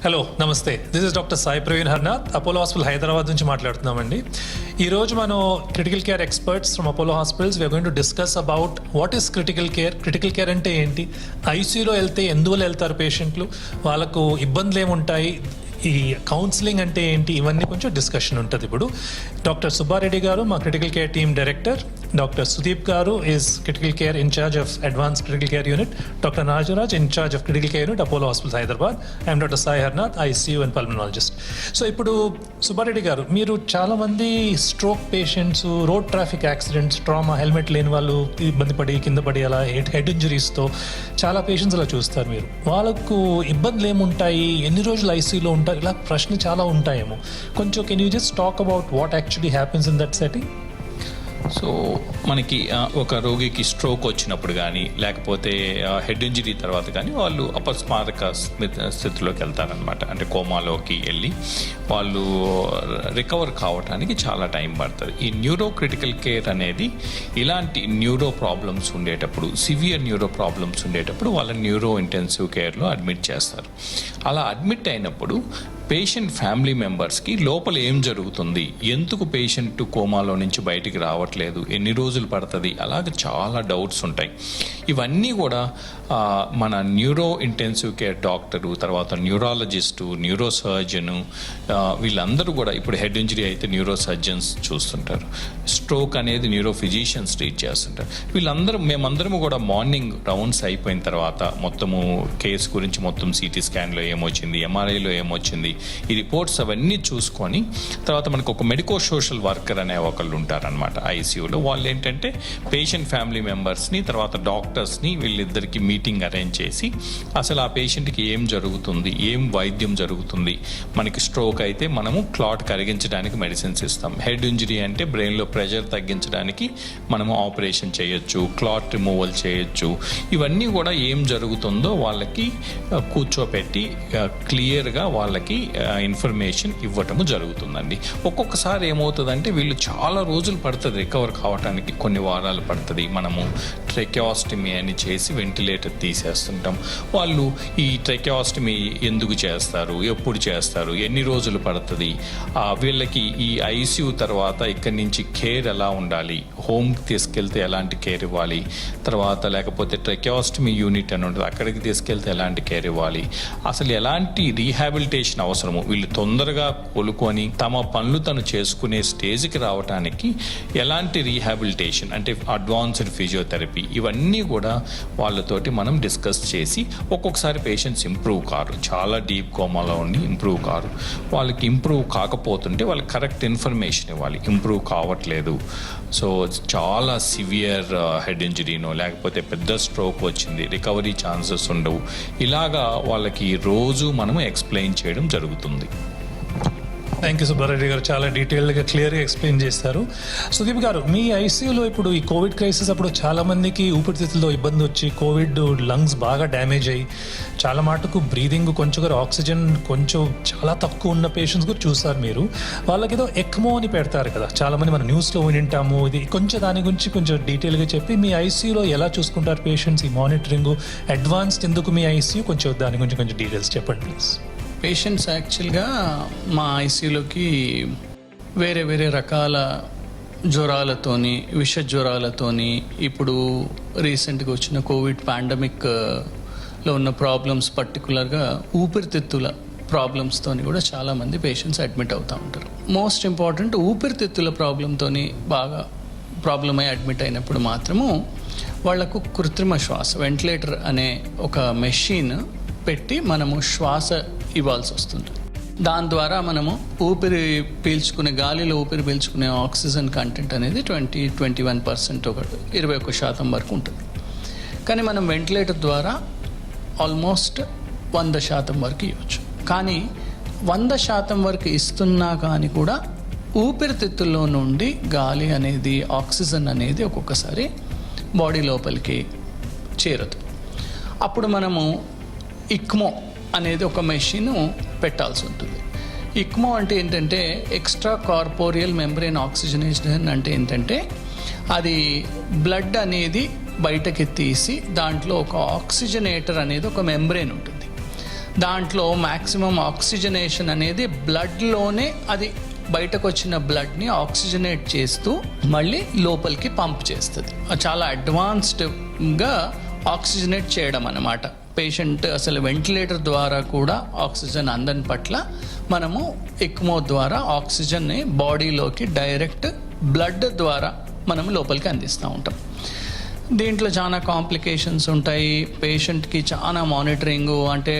Hello నమస్తే, this is doctor Sai Praveen Harnath, Apollo hospital Hyderabad నుంచి మాట్లాడుతున్నామండి. ఈరోజు మనం critical care experts from Apollo hospitals we are going to discuss about what is critical care. Critical care అంటే ఏంటి, ఐసీయూలో వెళ్తే ఎందువల్ల వెళ్తారు పేషెంట్లు, వాళ్ళకు ఇబ్బందులు ఏముంటాయి, ఈ కౌన్సిలింగ్ అంటే ఏంటి, ఇవన్నీ కొంచెం డిస్కషన్ ఉంటుంది. ఇప్పుడు డాక్టర్ సుబ్బారెడ్డి గారు మా critical care team director, doctor Sudeep garu is critical care incharge of advance critical care unit, doctor Nazaraj incharge of critical care unit Apollo hospital Hyderabad. I'm doctor Sai Harnath, ICU and pulmonologist. So ఇప్పుడు సుబ్బారెడ్డి గారు, మీరు చాలామంది stroke patients, road traffic accidents, trauma, helmet లేని వాళ్ళు ఇబ్బంది పడి కింద పడి అలా హెడ్ ఇంజరీస్తో చాలా పేషెంట్స్ అలా చూస్తారు. మీరు వాళ్ళకు ఇబ్బందులు ఏముంటాయి, ఎన్ని రోజులు ఐసీయూలో ఉంటారు, ఇలా ప్రశ్నలు చాలా ఉంటాయేమో. కొంచెం can you just talk about what actually happens in that setting? So మనకి ఒక రోగికి స్ట్రోక్ వచ్చినప్పుడు కానీ లేకపోతే హెడ్ ఇంజరీ తర్వాత కానీ వాళ్ళు అపస్మారక స్థితిలోకి వెళ్తారనమాట. అంటే కోమాలోకి వెళ్ళి వాళ్ళు రికవర్ కావడానికి చాలా టైం పడుతుంది. ఈ న్యూరో క్రిటికల్ కేర్ అనేది ఇలాంటి న్యూరో ప్రాబ్లమ్స్ ఉండేటప్పుడు, సివియర్ న్యూరో ప్రాబ్లమ్స్ ఉండేటప్పుడు వాళ్ళ న్యూరో ఇంటెన్సివ్ కేర్లో అడ్మిట్ చేస్తారు. అలా అడ్మిట్ అయినప్పుడు పేషెంట్ ఫ్యామిలీ మెంబర్స్కి లోపల ఏం జరుగుతుంది, ఎందుకు పేషెంట్ కోమాలో నుంచి బయటికి రావట్లేదు, ఎన్ని రోజులు పడుతుంది, అలాగే చాలా డౌట్స్ ఉంటాయి. ఇవన్నీ కూడా మన న్యూరో ఇంటెన్సివ్ కేర్ డాక్టరు, తర్వాత న్యూరాలజిస్టు, న్యూరో సర్జను, వీళ్ళందరూ కూడా ఇప్పుడు హెడ్ ఇంజరీ అయితే న్యూరో సర్జన్స్ చూస్తుంటారు, స్ట్రోక్ అనేది న్యూరో ఫిజిషియన్స్ ట్రీట్ చేస్తుంటారు. మేమందరము కూడా మార్నింగ్ రౌండ్స్ అయిపోయిన తర్వాత మొత్తము కేసు గురించి మొత్తం సిటీ స్కాన్లో ఏమొచ్చింది, ఎంఆర్ఐలో ఏమొచ్చింది, ఈ రిపోర్ట్స్ అవన్నీ చూసుకొని తర్వాత మనకు ఒక మెడికో సోషల్ వర్కర్ అనే ఒకళ్ళు ఉంటారనమాట ఐసీయూలో. వాళ్ళు ఏంటంటే పేషెంట్ ఫ్యామిలీ మెంబర్స్ని తర్వాత డాక్టర్స్ని వీళ్ళిద్దరికి మీటింగ్ అరేంజ్ చేసి అసలు ఆ పేషెంట్కి ఏం జరుగుతుంది, ఏం వైద్యం జరుగుతుంది. మనకి స్ట్రోక్ అయితే మనము క్లాట్ కరిగించడానికి మెడిసిన్స్ ఇస్తాం, హెడ్ ఇంజరీ అంటే బ్రెయిన్లో ప్రెషర్ తగ్గించడానికి మనము ఆపరేషన్ చేయొచ్చు, క్లాట్ రిమూవల్ చేయొచ్చు. ఇవన్నీ కూడా ఏం జరుగుతుందో వాళ్ళకి కూర్చోపెట్టి క్లియర్గా వాళ్ళకి ఇన్ఫర్మేషన్ ఇవ్వటము జరుగుతుందండి. ఒక్కొక్కసారి ఏమవుతుందంటే వీళ్ళు చాలా రోజులు పడుతుంది రికవర్ కావడానికి, కొన్ని వారాలు పడుతుంది. మనము ట్రెకియాస్టమీ అని చేసి వెంటిలేటర్ తీసేస్తుంటాం. వాళ్ళు ఈ ట్రెకియాస్టమీ ఎందుకు చేస్తారు, ఎప్పుడు చేస్తారు, ఎన్ని రోజులు పడుతుంది, వీళ్ళకి ఈ ఐసీయూ తర్వాత ఇక్కడి నుంచి కేర్ ఎలా ఉండాలి, హోమ్కి తీసుకెళ్తే ఎలాంటి కేర్ ఇవ్వాలి, తర్వాత లేకపోతే ట్రెకియాస్టమీ యూనిట్ అని ఉంటుంది అక్కడికి తీసుకెళ్తే ఎలాంటి కేర్ ఇవ్వాలి, అసలు ఎలాంటి రీహాబిలిటేషన్ అవసరము, వీళ్ళు తొందరగా కోలుకొని తమ పనులు తను చేసుకునే స్టేజ్కి రావడానికి ఎలాంటి రీహాబిలిటేషన్ అంటే అడ్వాన్స్డ్ ఫిజియోథెరపీ, ఇవన్నీ కూడా వాళ్ళతోటి మనం డిస్కస్ చేసి ఒక్కొక్కసారి పేషెంట్స్ ఇంప్రూవ్ కారు, చాలా డీప్ కోమాలో ఉండి ఇంప్రూవ్ కారు, వాళ్ళకి ఇంప్రూవ్ కాకపోతుంటే వాళ్ళకి కరెక్ట్ ఇన్ఫర్మేషన్ ఇవ్వాలి, ఇంప్రూవ్ కావట్లేదు, సో చాలా సివియర్ హెడ్ ఇంజరీనో లేకపోతే పెద్ద స్ట్రోక్ వచ్చింది, రికవరీ ఛాన్సెస్ ఉండవు, ఇలాగా వాళ్ళకి రోజు మనము ఎక్స్ప్లెయిన్ చేయడం జరుగుతుంది. థ్యాంక్ యూ సుబ్బారెడ్డి గారు, చాలా డీటెయిల్గా క్లియర్గా ఎక్స్ప్లెయిన్ చేస్తారు. సుదీప్ గారు, మీ ఐసీయూలో ఇప్పుడు ఈ కోవిడ్ క్రైసిస్ అప్పుడు చాలామందికి ఊపిరితిత్తుల్లో ఇబ్బంది వచ్చి కోవిడ్ లంగ్స్ బాగా డ్యామేజ్ అయ్యి చాలా మటుకు బ్రీదింగ్ కొంచెం ఆక్సిజన్ కొంచెం చాలా తక్కువ ఉన్న పేషెంట్స్ కూడా చూస్తారు మీరు. వాళ్ళకి ఏదో ఎక్మో అని పెడతారు కదా, చాలామంది మన న్యూస్లో వింటాము. ఇది కొంచెం దాని గురించి కొంచెం డీటెయిల్గా చెప్పి మీ ఐసీయూలో ఎలా చూసుకుంటారు పేషెంట్స్, ఈ మానిటరింగ్ అడ్వాన్స్డ్ ఎందుకు మీ ఐసీయూ, కొంచెం దాని గురించి కొంచెం డీటెయిల్స్ చెప్పండి ప్లీజ్. పేషెంట్స్ యాక్చువల్గా మా ఐసీయూలోకి వేరే వేరే రకాల జ్వరాలతోని, విష జ్వరాలతోని, ఇప్పుడు రీసెంట్గా వచ్చిన కోవిడ్ పాండమిక్లో ఉన్న ప్రాబ్లమ్స్, పర్టికులర్గా ఊపిరితిత్తుల ప్రాబ్లమ్స్తోని కూడా చాలామంది పేషెంట్స్ అడ్మిట్ అవుతూ ఉంటారు. మోస్ట్ ఇంపార్టెంట్ ఊపిరితిత్తుల ప్రాబ్లంతోని బాగా ప్రాబ్లం అయి అడ్మిట్ అయినప్పుడు మాత్రము వాళ్లకు కృత్రిమ శ్వాస, వెంటిలేటర్ అనే ఒక మెషిన్ పెట్టి మనము శ్వాస ఇవ్వాల్సి వస్తుంది. దాని ద్వారా మనము గాలిలో ఊపిరి పీల్చుకునే ఆక్సిజన్ కంటెంట్ అనేది 21% 21% వరకు ఉంటుంది. కానీ మనం వెంటిలేటర్ ద్వారా ఆల్మోస్ట్ 100% వరకు ఇవ్వచ్చు. కానీ 100% వరకు ఇస్తున్నా కానీ కూడా ఊపిరితిత్తుల్లో నుండి గాలి అనేది, ఆక్సిజన్ అనేది ఒక్కొక్కసారి బాడీ లోపలికి చేరదు. అప్పుడు మనము ఇక్మో అనేది ఒక మెషిన్ పెట్టాల్సి ఉంటుంది. ఇక్మో అంటే ఏంటంటే ఎక్స్ట్రా కార్పోరియల్ మెంబ్రెయిన్ ఆక్సిజనేషన్ అంటే ఏంటంటే అది బ్లడ్ అనేది బయటకి తీసి దాంట్లో ఒక ఆక్సిజనేటర్ అనేది ఒక మెంబ్రెయిన్ ఉంటుంది. దాంట్లో మ్యాక్సిమం ఆక్సిజనేషన్ అనేది బ్లడ్లోనే అది బయటకు వచ్చిన బ్లడ్ని ఆక్సిజనేట్ చేస్తూ మళ్ళీ లోపలికి పంప్ చేస్తుంది. చాలా అడ్వాన్స్డ్గా ఆక్సిజనేట్ చేయడం అన్నమాట. పేషెంట్ అసలు వెంటిలేటర్ ద్వారా కూడా ఆక్సిజన్ అందని పట్ల మనము ఎక్మో ద్వారా ఆక్సిజన్ని బాడీలోకి డైరెక్ట్ బ్లడ్ ద్వారా మనం లోపలికి అందిస్తూ ఉంటాం. దీంట్లో చాలా కాంప్లికేషన్స్ ఉంటాయి. పేషెంట్కి చాలా మానిటరింగు, అంటే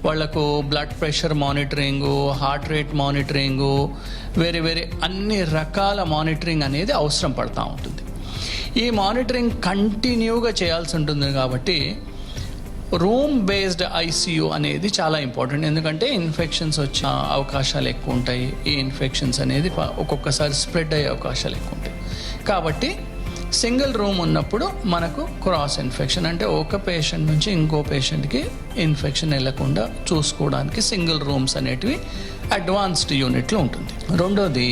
వాళ్లకు blood pressure monitoring, heart rate monitoring, వేరే వేరే అన్ని రకాల మానిటరింగ్ అనేది అవసరం పడుతూ ఉంటుంది. ఈ మానిటరింగ్ కంటిన్యూగా చేయాల్సి ఉంటుంది కాబట్టి రూమ్ బేస్డ్ ఐసీయూ అనేది చాలా ఇంపార్టెంట్. ఎందుకంటే ఇన్ఫెక్షన్స్ వచ్చే అవకాశాలు ఎక్కువ ఉంటాయి. ఈ ఇన్ఫెక్షన్స్ అనేది ఒక్కొక్కసారి స్ప్రెడ్ అయ్యే అవకాశాలు ఎక్కువ ఉంటాయి. కాబట్టి సింగిల్ రూమ్ ఉన్నప్పుడు మనకు క్రాస్ ఇన్ఫెక్షన్, అంటే ఒక పేషెంట్ నుంచి ఇంకో పేషెంట్కి ఇన్ఫెక్షన్ వెళ్ళకుండా చూసుకోవడానికి సింగిల్ రూమ్స్ అనేటివి అడ్వాన్స్డ్ యూనిట్లో ఉంటుంది. రెండోది,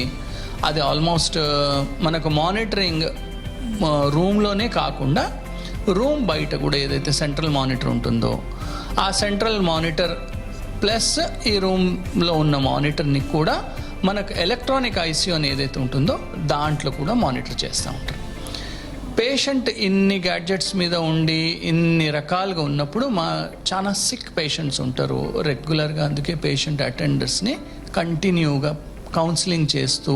అది ఆల్మోస్ట్ మనకు మానిటరింగ్ రూమ్లోనే కాకుండా రూమ్ బయట కూడా ఏదైతే సెంట్రల్ మానిటర్ ఉంటుందో ఆ సెంట్రల్ మానిటర్ ప్లస్ ఈ రూమ్లో ఉన్న మానిటర్ని కూడా మనకు ఎలక్ట్రానిక్ ఐసీయూ అని ఏదైతే ఉంటుందో దాంట్లో కూడా మానిటర్ చేస్తూ ఉంటారు. పేషెంట్ ఇన్ని గ్యాడ్జెట్స్ మీద ఉండి ఇన్ని రకాలుగా ఉన్నప్పుడు చాలా సిక్ పేషెంట్స్ ఉంటారు రెగ్యులర్గా. అందుకే పేషెంట్ అటెండర్స్ని కంటిన్యూగా కౌన్సిలింగ్ చేస్తూ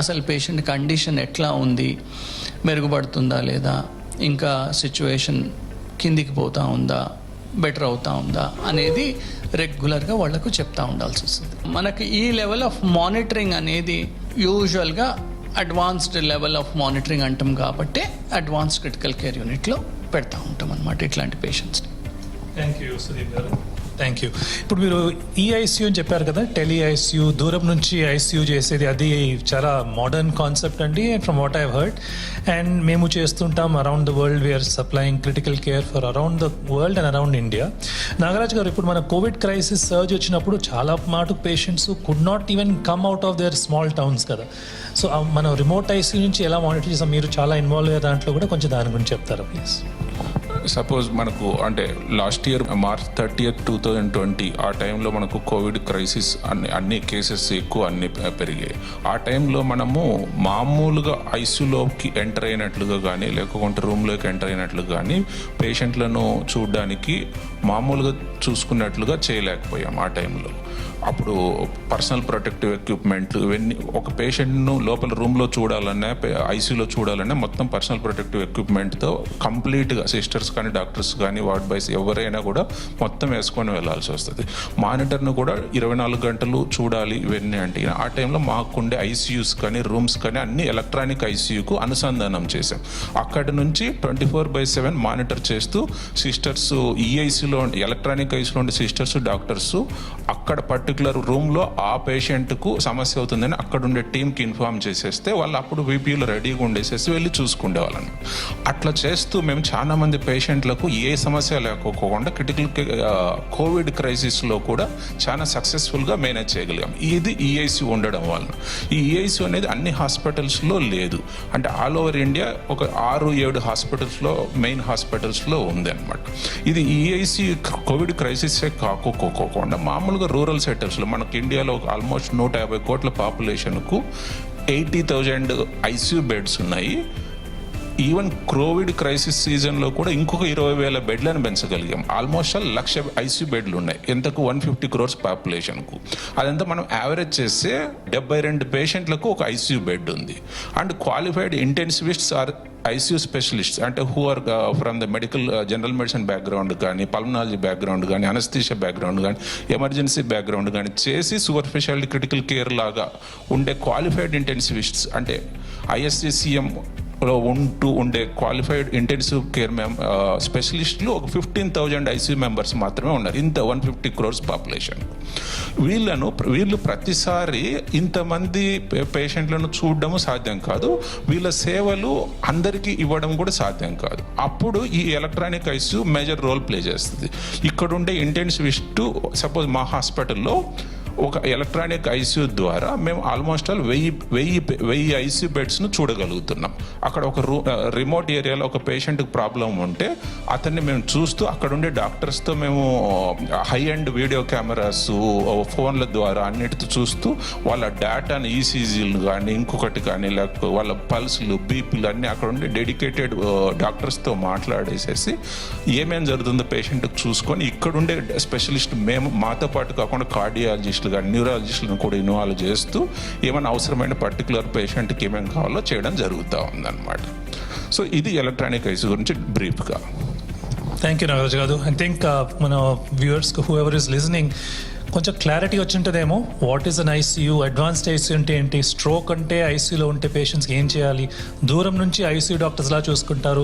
అసలు పేషెంట్ కండిషన్ ఎట్లా ఉంది, మెరుగుపడుతుందా లేదా, ఇంకా సిచ్యువేషన్ కిందికి పోతూ ఉందా, బెటర్ అవుతూ ఉందా అనేది రెగ్యులర్గా వాళ్లకు చెప్తూ ఉండాల్సి వస్తుంది. మనకి ఈ లెవెల్ ఆఫ్ మానిటరింగ్ అనేది యూజువల్గా అడ్వాన్స్డ్ లెవెల్ ఆఫ్ మానిటరింగ్ అంటాం కాబట్టి అడ్వాన్స్డ్ క్రిటికల్ కేర్ యూనిట్లో పెడతా ఉంటాం అన్నమాట ఇట్లాంటి పేషెంట్స్ని. Thank you Sudeep garu. Thank you. ఇప్పుడు మీరు ఈ ఐసీయూ అని చెప్పారు కదా, టెలి ఐసీయూ, దూరం నుంచి ఐసీయూ చేసేది, అది చాలా మోడర్న్ కాన్సెప్ట్ అండి from what I heard. And మేము చేస్తుంటాం around the world, we are supplying critical care for around the world and around India. Nagaraj garu, ఇప్పుడు మన కోవిడ్ క్రైసిస్ సర్జ్ వచ్చినప్పుడు చాలా మాటు patients could not even come out of their small towns కదా. So మనం remote ICU నుంచి ఎలా మానిటర్ చేస్తాం, మీరు చాలా ఇన్వాల్వ్ అయ్యే దాంట్లో కూడా కొంచెం దాని గురించి చెప్తారా ప్లీజ్? సపోజ్ మనకు అంటే లాస్ట్ ఇయర్ March 30, 2020 ఆ టైంలో మనకు కోవిడ్ క్రైసిస్ అన్ని కేసెస్ ఎక్కువ అన్ని పెరిగాయి. ఆ టైంలో మనము మామూలుగా ఐసీయూలోకి ఎంటర్ అయినట్లుగా కానీ లేకుంటే రూమ్లోకి ఎంటర్ అయినట్లుగా కానీ పేషెంట్లను చూడడానికి మామూలుగా చూసుకున్నట్లుగా చేయలేకపోయాం ఆ టైంలో. అప్పుడు పర్సనల్ ప్రొటెక్టివ్ ఎక్విప్మెంట్లు ఇవన్నీ, ఒక పేషెంట్ను లోపల రూమ్లో చూడాలన్నా ఐసీయూలో చూడాలన్నా మొత్తం పర్సనల్ ప్రొటెక్టివ్ ఎక్విప్మెంట్తో కంప్లీట్గా సిస్టర్స్ కానీ డాక్టర్స్ కానీ వార్డ్ బాయ్స్ ఎవరైనా కూడా మొత్తం వేసుకొని వెళ్ళాల్సి వస్తుంది. మానిటర్ను కూడా 24 గంటలు చూడాలి ఇవన్నీ. అంటే ఆ టైంలో మాకుండే ఐసీయూస్ కానీ రూమ్స్ కానీ అన్ని ఎలక్ట్రానిక్ ఐసీయూకు అనుసంధానం చేశాం. అక్కడి నుంచి 24/7 మానిటర్ చేస్తూ సిస్టర్స్ ఈ ఐసీయూలో ఎలక్ట్రానిక్ ఐసీయూలో ఉండే సిస్టర్స్ డాక్టర్స్ అక్కడ పర్టికులర్ రూమ్లో ఆ పేషెంట్కు సమస్య అవుతుందని అక్కడ ఉండే టీంకి ఇన్ఫార్మ్ చేసేస్తే వాళ్ళు అప్పుడు వీపీలో రెడీగా ఉండేసేసి వెళ్ళి చూసుకునే వాళ్ళని. అట్లా చేస్తూ మేము చాలా మంది పేషెంట్లకు ఏ సమస్య లేకపోకుండా క్రిటికల్ కోవిడ్ క్రైసిస్లో కూడా చాలా సక్సెస్ఫుల్గా మేనేజ్ చేయగలిగాం. ఇది ఈఐసీ ఉండడం వల్ల. ఈ ఈఐసీ అనేది అన్ని హాస్పిటల్స్లో లేదు, అంటే ఆల్ ఓవర్ ఇండియా ఒక 6-7 హాస్పిటల్స్లో మెయిన్ హాస్పిటల్స్లో ఉంది అనమాట. ఇది ఈఐసీ కోవిడ్ క్రైసిసే కాకోకుండా మామూలుగా రూరల్ సెక్టర్స్లో మనకు ఇండియాలో ఆల్మోస్ట్ 150 కోట్ల పాపులేషన్కు 80,000 ఐసీయూ బెడ్స్ ఉన్నాయి. ఈవెన్ కోవిడ్ క్రైసిస్ సీజన్లో కూడా ఇంకొక 20,000 బెడ్లను పెంచగలిగాం. ఆల్మోస్ట్ 1,00,000 ఐసీయూ బెడ్లు ఉన్నాయి ఎంతకు 150 crores పాపులేషన్కు. అదంతా మనం యావరేజ్ చేస్తే 72 పేషెంట్లకు ఒక ఐసీయూ బెడ్ ఉంది. And qualified intensivists or ICU specialists, అంటే who are from the medical general medicine background కానీ పల్మనాలజీ బ్యాక్గ్రౌండ్ కానీ అనస్థీషియా బ్యాక్గ్రౌండ్ కానీ ఎమర్జెన్సీ బ్యాక్గ్రౌండ్ కానీ చేసి సూపర్ స్పెషాలిటీ క్రిటికల్ కేర్ లాగా ఉండే క్వాలిఫైడ్ ఇంటెన్సివిస్ట్స్, అంటే ఐఎస్సిసిఎం లో ఉండే క్వాలిఫైడ్ ఇంటెన్సివ్ కేర్ స్పెషలిస్టులు ఒక 15,000 ఐసీయూ మెంబర్స్ మాత్రమే ఉన్నారు ఇంత 150 crores పాపులేషన్. వీళ్ళు ప్రతిసారి ఇంతమంది పేషెంట్లను చూడడము సాధ్యం కాదు, వీళ్ళ సేవలు అందరికీ ఇవ్వడం కూడా సాధ్యం కాదు. అప్పుడు ఈ electronic ICU major role play చేస్తుంది. ఇక్కడ ఉండే ఇంటెన్సివిస్ట్, సపోజ్ మా హాస్పిటల్లో ఒక ఎలక్ట్రానిక్ ఐసీయూ ద్వారా మేము ఆల్మోస్ట్ ఆల్ 1000 ఐసీయూ బెడ్స్ను చూడగలుగుతున్నాం. అక్కడ ఒక రిమోట్ ఏరియాలో ఒక పేషెంట్కి ప్రాబ్లం ఉంటే అతన్ని మేము చూస్తూ అక్కడ ఉండే డాక్టర్స్తో మేము హై అండ్ వీడియో కెమెరాస్ ఫోన్ల ద్వారా అన్నిటితో చూస్తూ వాళ్ళ డేటాని ఈసీజీలు కానీ ఇంకొకటి కానీ లేకపోతే వాళ్ళ పల్స్లు బీపీలు అన్నీ అక్కడ ఉండి డెడికేటెడ్ డాక్టర్స్తో మాట్లాడేసేసి ఏమేం జరుగుతుందో పేషెంట్కి చూసుకొని ఇక్కడుండే స్పెషలిస్ట్ మేము మాతో పాటు కాకుండా కార్డియాలజిస్టులు కానీ న్యూరాలజిస్టులను కూడా ఇన్వాల్వ్ చేస్తూ ఏమైనా అవసరమైన పర్టికులర్ పేషెంట్కి ఏమేమి కావాలో చేయడం జరుగుతూ ఉందన్నమాట. సో ఇది ఎలక్ట్రానిక్ ఐసీ గురించి బ్రీఫ్గా. థ్యాంక్ యూ నాగరాజ్ గారు. ఐ థింక్ మన వ్యూవర్స్కి హూ ఎవర్ ఇస్ లిజనింగ్ కొంచెం క్లారిటీ వచ్చింటుందేమో. What is an ICU, advanced ICU అంటే ఏంటి, స్ట్రోక్ అంటే ఐసీయూలో ఉంటే పేషెంట్స్కి ఏం చేయాలి, దూరం నుంచి ఐసీయూ డాక్టర్స్ ఎలా చూసుకుంటారు.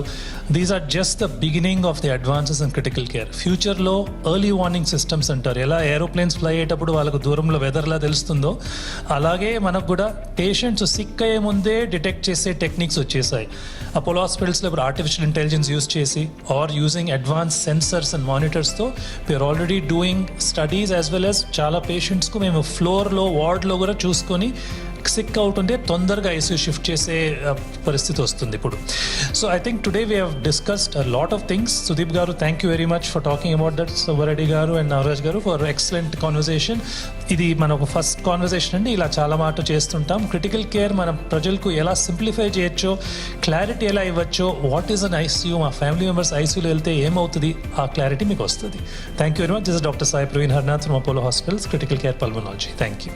These are just the beginning of the advances in critical care. ఫ్యూచర్లో ఎర్లీ వార్నింగ్ సిస్టమ్స్ అంటారు. ఎలా ఏరోప్లేన్స్ ఫ్లై అయ్యేటప్పుడు వాళ్ళకు దూరంలో వెదర్లా తెలుస్తుందో అలాగే మనకు కూడా పేషెంట్స్ సిక్ అయ్యే ముందే డిటెక్ట్ చేసే టెక్నిక్స్ వచ్చేసాయి. అపోలో హాస్పిటల్స్లో ఇప్పుడు ఆర్టిఫిషియల్ ఇంటెలిజెన్స్ యూస్ చేసి or using advance sensors and మానిటర్స్తో we're already doing studies as well as చాలా పేషెంట్స్కు మేము ఫ్లోర్లో వార్డ్లో కూడా చూసుకొని సిక్ అవుట్ ఉంటే తొందరగా ఐసీయూ షిఫ్ట్ చేసే పరిస్థితి వస్తుంది ఇప్పుడు. So I think today we have discussed a lot of things. Sudeep garu, thank you very much for talking about that. Subbareddy garu and Nagaraj గారు ఫర్ ఎక్సలెంట్ కాన్వర్సేషన్. ఇది మన ఒక ఫస్ట్ కాన్వర్సేషన్ అండి. ఇలా చాలా మాట చేస్తుంటాం. క్రిటికల్ కేర్ మన ప్రజలకు ఎలా సింప్లిఫై చేయొచ్చో, క్లారిటీ ఎలా ఇవ్వచ్చో, వాట్ ఈస్ అన్ ఐసీయూ, మా ఫ్యామిలీ మెంబర్స్ ఐసీయూలో వెళ్తే ఏమవుతుంది, ఆ క్లారిటీ మీకు వస్తుంది. Thank you very much. This is doctor Sai Praveen Harnath from Apollo hospitals, critical care pulmonology. Thank you.